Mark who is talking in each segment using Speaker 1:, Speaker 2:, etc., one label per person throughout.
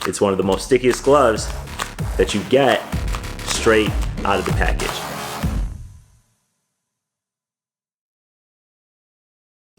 Speaker 1: It's one of the most stickiest gloves that you get straight out of the package.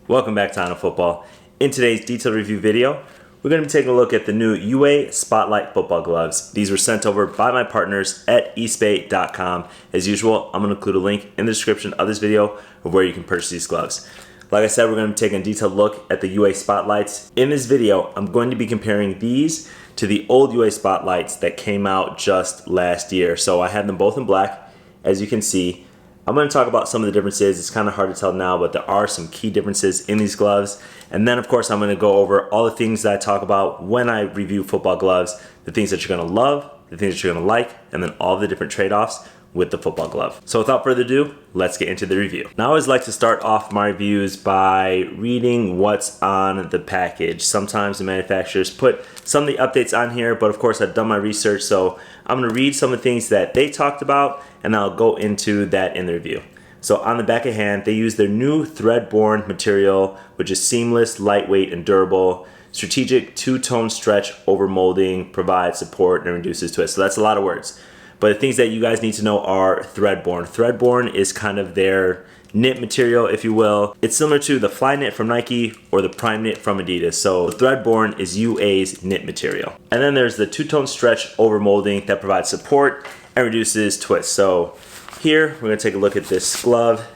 Speaker 1: Welcome back to On Football. In today's detailed review video, we're going to be taking a look at the new UA Spotlight football gloves. These were sent over by my partners at eastbay.com. As usual, I'm going to include a link in the description of this video of where you can purchase these gloves. Like I said, we're going to be taking a detailed look at the UA Spotlights. In this video, I'm going to be comparing these to the old UA Spotlights that came out just last year. So I have them both in black, as you can see. I'm going to talk about some of the differences. It's kind of hard to tell now, but there are some key differences in these gloves. And then, of course, I'm going to go over all the things that I talk about when I review football gloves, the things that you're going to love, the things that you're going to like, and then all the different trade-offs with the football glove. So without further ado, let's get into the review. Now, I always like to start off my reviews by reading what's on the package. Sometimes the manufacturers put some of the updates on here, but of course I've done my research, so I'm gonna read some of the things that they talked about, and I'll go into that in the review. So on the back of hand, they use their new thread-borne material, which is seamless, lightweight, and durable. Strategic two-tone stretch over molding, provides support, and reduces twist. So that's a lot of words. But the things that you guys need to know are thread-borne. Thread-borne is kind of their knit material, if you will. It's similar to the Fly Knit from Nike or the Prime Knit from Adidas. So thread-borne is UA's knit material. And then there's the two-tone stretch over molding that provides support and reduces twist. So here, we're gonna take a look at this glove.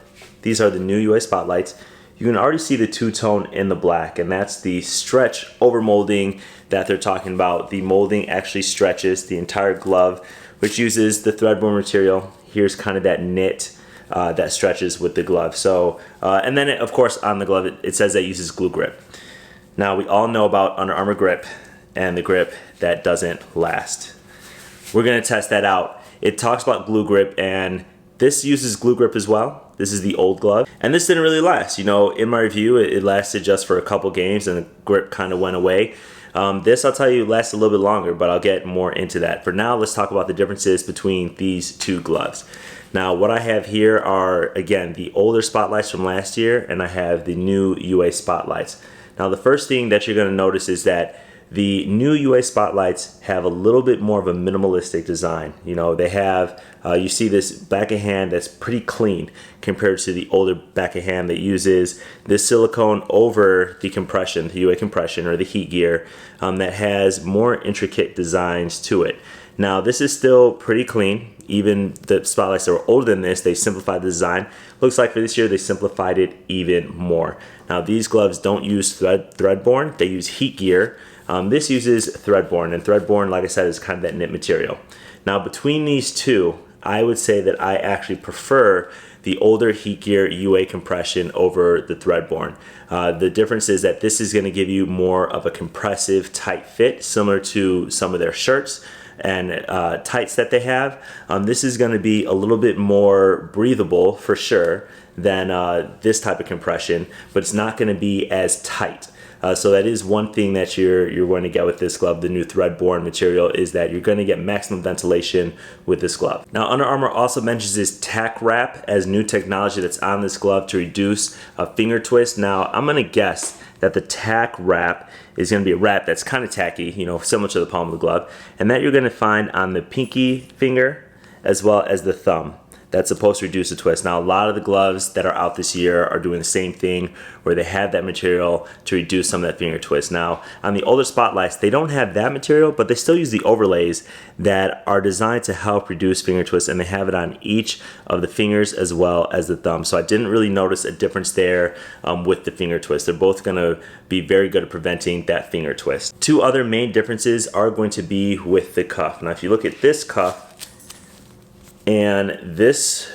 Speaker 1: These are the new UA Spotlights. You can already see the two-tone in the black, and that's the stretch over molding that they're talking about. The molding actually stretches the entire glove, which uses the thread-borne material. Here's kind of that knit that stretches with the glove. So, and then of course on the glove it says that it uses glue grip. Now we all know about Under Armour grip and the grip that doesn't last. We're gonna test that out. It talks about glue grip, and this uses glue grip as well. This is the old glove, and this didn't really last. You know, in my review, it lasted just for a couple games, and the grip kind of went away. This, I'll tell you, lasts a little bit longer, but I'll get more into that. For now, let's talk about the differences between these two gloves. Now, what I have here are, again, the older Spotlights from last year, and I have the new UA Spotlights. Now, the first thing that you're going to notice is that the new UA Spotlights have a little bit more of a minimalistic design. You know, they have, you see this back of hand that's pretty clean compared to the older back of hand that uses this silicone over the compression, the UA compression or the heat gear, that has more intricate designs to it. Now, this is still pretty clean. Even the Spotlights that were older than this, they simplified the design. Looks like for this year, they simplified it even more. Now, these gloves don't use thread-borne, they use heat gear. This uses thread-borne, and thread-borne, like I said, is kind of that knit material. Now, between these two, I would say that I actually prefer the older heat gear UA compression over the thread-borne. The difference is that this is going to give you more of a compressive tight fit, similar to some of their shirts and tights that they have. This is going to be a little bit more breathable for sure than this type of compression, but it's not going to be as tight. So that is one thing that you're going to get with this glove, the new thread-borne material, is that you're going to get maximum ventilation with this glove. Now, Under Armour also mentions this tack wrap as new technology that's on this glove to reduce a finger twist. Now, I'm going to guess that the tack wrap is going to be a wrap that's kind of tacky, you know, similar to the palm of the glove, and that you're going to find on the pinky finger as well as the thumb. That's supposed to reduce the twist. Now, a lot of the gloves that are out this year are doing the same thing, where they have that material to reduce some of that finger twist. Now, on the older Spotlights, they don't have that material, but they still use the overlays that are designed to help reduce finger twist, and they have it on each of the fingers as well as the thumb. So I didn't really notice a difference there with the finger twist. They're both gonna be very good at preventing that finger twist. Two other main differences are going to be with the cuff. Now, if you look at this cuff, and this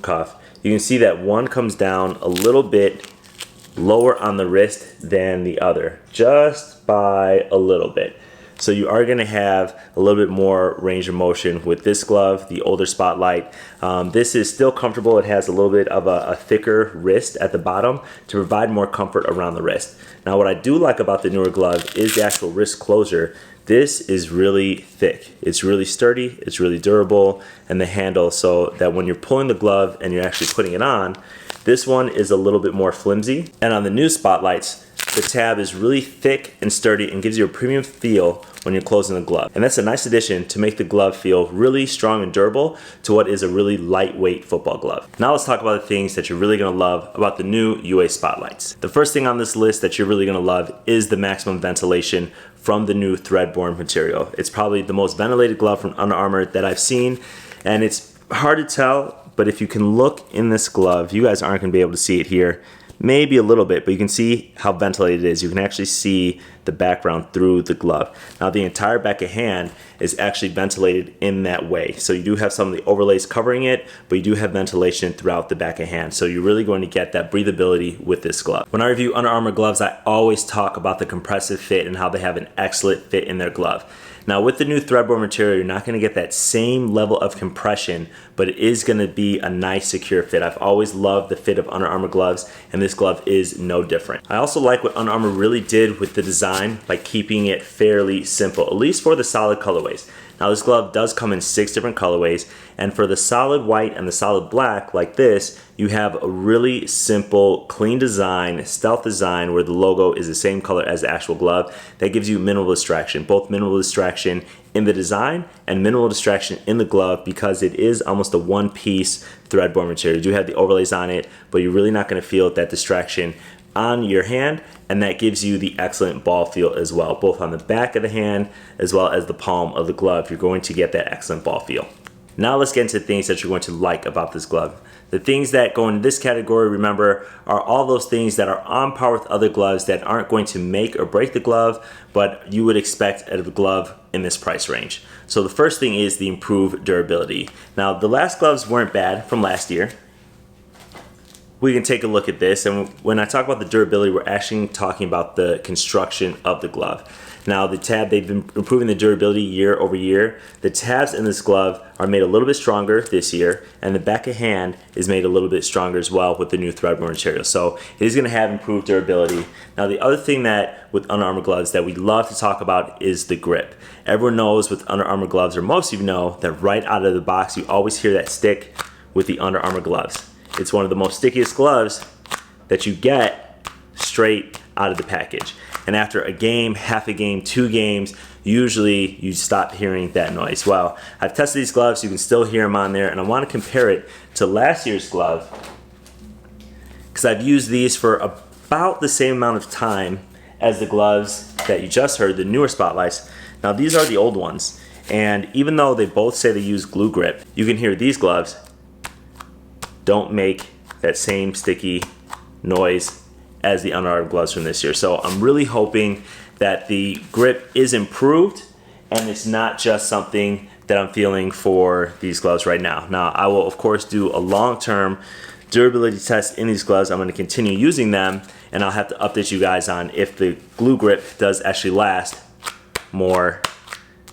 Speaker 1: cuff, you can see that one comes down a little bit lower on the wrist than the other, just by a little bit. So you are going to have a little bit more range of motion with this glove, the older Spotlight. This is still comfortable. It has a little bit of a thicker wrist at the bottom to provide more comfort around the wrist. Now, what I do like about the newer glove is the actual wrist closure. This is really thick. It's really sturdy, it's really durable, and the handle, so that when you're pulling the glove and you're actually putting it on, this one is a little bit more flimsy. And on the new Spotlights, the tab is really thick and sturdy and gives you a premium feel when you're closing the glove. And that's a nice addition to make the glove feel really strong and durable to what is a really lightweight football glove. Now let's talk about the things that you're really gonna love about the new UA Spotlights. The first thing on this list that you're really gonna love is the maximum ventilation from the new thread-borne material. It's probably the most ventilated glove from Under Armour that I've seen, and it's hard to tell, but if you can look in this glove, you guys aren't gonna be able to see it here, maybe a little bit, but you can see how ventilated it is. You can actually see the background through the glove. Now the entire back of hand is actually ventilated in that way. So you do have some of the overlays covering it, but you do have ventilation throughout the back of hand. So you're really going to get that breathability with this glove. When I review Under Armour gloves, I always talk about the compressive fit and how they have an excellent fit in their glove. Now with the new thread-borne material, you're not going to get that same level of compression, but it is going to be a nice secure fit. I've always loved the fit of Under Armour gloves, and this glove is no different. I also like what Under Armour really did with the design by keeping it fairly simple, at least for the solid colorways. Now this glove does come in 6 different colorways, and for the solid white and the solid black like this, you have a really simple, clean design, stealth design where the logo is the same color as the actual glove. That gives you minimal distraction, both minimal distraction in the design and minimal distraction in the glove, because it is almost a one-piece thread-borne material. You do have the overlays on it, but you're really not going to feel that distraction on your hand, and that gives you the excellent ball feel as well, both on the back of the hand as well as the palm of the glove. You're going to get that excellent ball feel. Now let's get into the things that you're going to like about this glove. The things that go in this category, remember, are all those things that are on par with other gloves that aren't going to make or break the glove, but you would expect out of a glove in this price range. So the first thing is the improved durability. Now the last gloves weren't bad from last year. We can take a look at this, and when I talk about the durability, we're actually talking about the construction of the glove. Now the tab, they've been improving the durability year over year. The tabs in this glove are made a little bit stronger this year, and the back of hand is made a little bit stronger as well with the new thread-borne material. So it is gonna have improved durability. Now the other thing that with Under Armour gloves that we love to talk about is the grip. Everyone knows with Under Armour gloves, or most of you know, that right out of the box, you always hear that stick with the Under Armour gloves. It's one of the most stickiest gloves that you get straight out of the package. And after a game, half a game, 2 games, usually you stop hearing that noise. Well, I've tested these gloves, you can still hear them on there, and I want to compare it to last year's glove because I've used these for about the same amount of time as the gloves that you just heard, the newer Spotlights. Now these are the old ones, and even though they both say they use glue grip, you can hear these gloves don't make that same sticky noise as the Under Armour gloves from this year. So I'm really hoping that the grip is improved and it's not just something that I'm feeling for these gloves right now. Now I will of course do a long-term durability test in these gloves. I'm going to continue using them, and I'll have to update you guys on if the glue grip does actually last more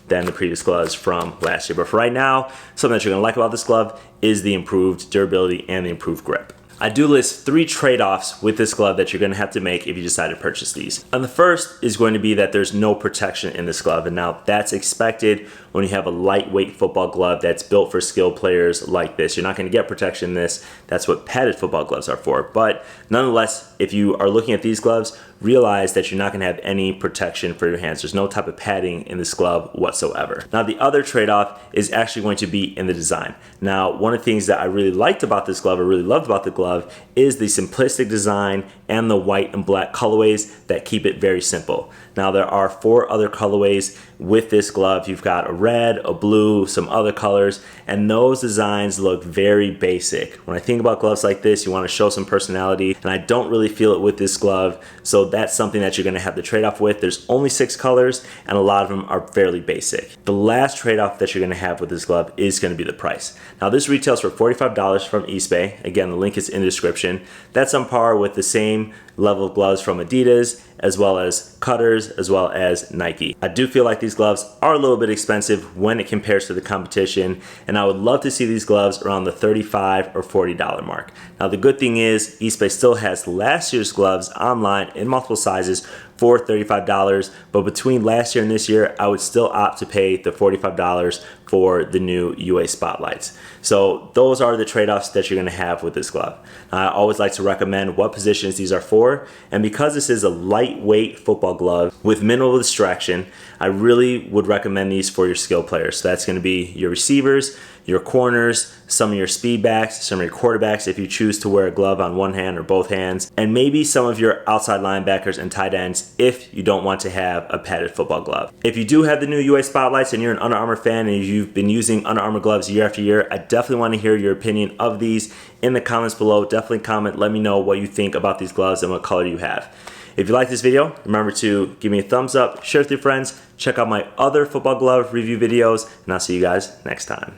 Speaker 1: than the previous gloves from last year. But for right now, something that you're gonna like about this glove is the improved durability and the improved grip. I do list 3 trade-offs with this glove that you're gonna have to make if you decide to purchase these. And the first is going to be that there's no protection in this glove, and now that's expected when you have a lightweight football glove that's built for skilled players like this. You're not gonna get protection in this. That's what padded football gloves are for. But nonetheless, if you are looking at these gloves, realize that you're not gonna have any protection for your hands. There's no type of padding in this glove whatsoever. Now the other trade-off is actually going to be in the design. Now one of the things that I really liked about this glove, or really loved about the glove, is the simplistic design and the white and black colorways that keep it very simple. Now there are 4 other colorways with this glove. You've got a red, a blue, some other colors, and those designs look very basic. When I think about gloves like this, you want to show some personality, and I don't really feel it with this glove, so that's something that you're going to have to trade off with. There's only 6 colors, and a lot of them are fairly basic. The last trade-off that you're going to have with this glove is going to be the price. Now this retails for $45 from eBay. Again, the link is in the description. That's on par with the same level of gloves from Adidas, as well as Cutters, as well as Nike. I do feel like these gloves are a little bit expensive when it compares to the competition, and I would love to see these gloves around the $35 or $40 mark. Now the good thing is eBay still has last year's gloves online in multiple sizes for $35, but between last year and this year, I would still opt to pay the $45 for the new UA Spotlights. So those are the trade-offs that you're gonna have with this glove. I always like to recommend what positions these are for, and because this is a lightweight football glove with minimal distraction, I really would recommend these for your skill players. So that's gonna be your receivers, your corners, some of your speed backs, some of your quarterbacks if you choose to wear a glove on one hand or both hands, and maybe some of your outside linebackers and tight ends if you don't want to have a padded football glove. If you do have the new UA Spotlights and you're an Under Armour fan and you've been using Under Armour gloves year after year, I definitely want to hear your opinion of these in the comments below. Definitely comment, let me know what you think about these gloves and what color you have. If you like this video, remember to give me a thumbs up, share with your friends, check out my other football glove review videos, and I'll see you guys next time.